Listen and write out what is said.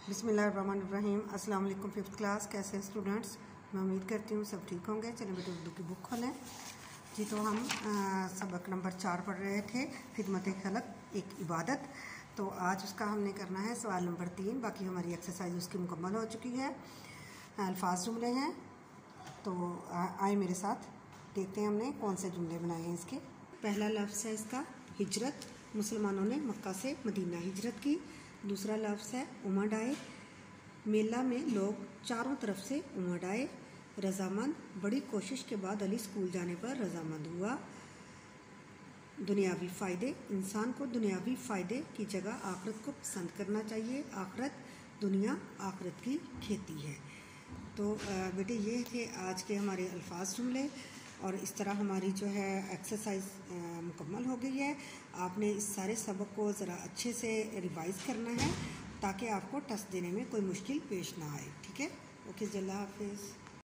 बिस्मिल्लाहिर्रहमानिर्रहीम। अस्सलाम वालेकुम। फिफ्थ क्लास कैसे हैं स्टूडेंट्स? मैं उम्मीद करती हूँ सब ठीक होंगे। चलिए बेटे उर्दू की बुक खोलें जी। तो हम सबक नंबर 4 पढ़ रहे थे, खिदमत खलक एक इबादत। तो आज उसका हमने करना है सवाल नंबर 3। बाकी हमारी एक्सरसाइज उसकी मुकम्मल हो चुकी है। अल्फाज जुमले हैं, तो आए मेरे साथ देखते हैं हमने कौन से जुमले बनाए हैं इसके। पहला लफ्ज़ है इसका हिजरत। मुसलमानों ने मक्का से मदीना हिजरत की। दूसरा लफ्ज़ है उमड़ आए। मेला में लोग चारों तरफ से उमड़ आए। रजामंद, बड़ी कोशिश के बाद अली स्कूल जाने पर रजामंद हुआ। दुनियावी फ़ायदे, इंसान को दुनियावी फ़ायदे की जगह आखिरत को पसंद करना चाहिए। आखिरत, दुनिया आखिरत की खेती है। तो बेटे ये थे आज के हमारे अल्फाज जुमले, और इस तरह हमारी जो है एक्सरसाइज मुकम्मल हो गई है। आपने इस सारे सबक को ज़रा अच्छे से रिवाइज़ करना है ताकि आपको टेस्ट देने में कोई मुश्किल पेश ना आए। ठीक है? ओके, अल्लाह हाफिज़।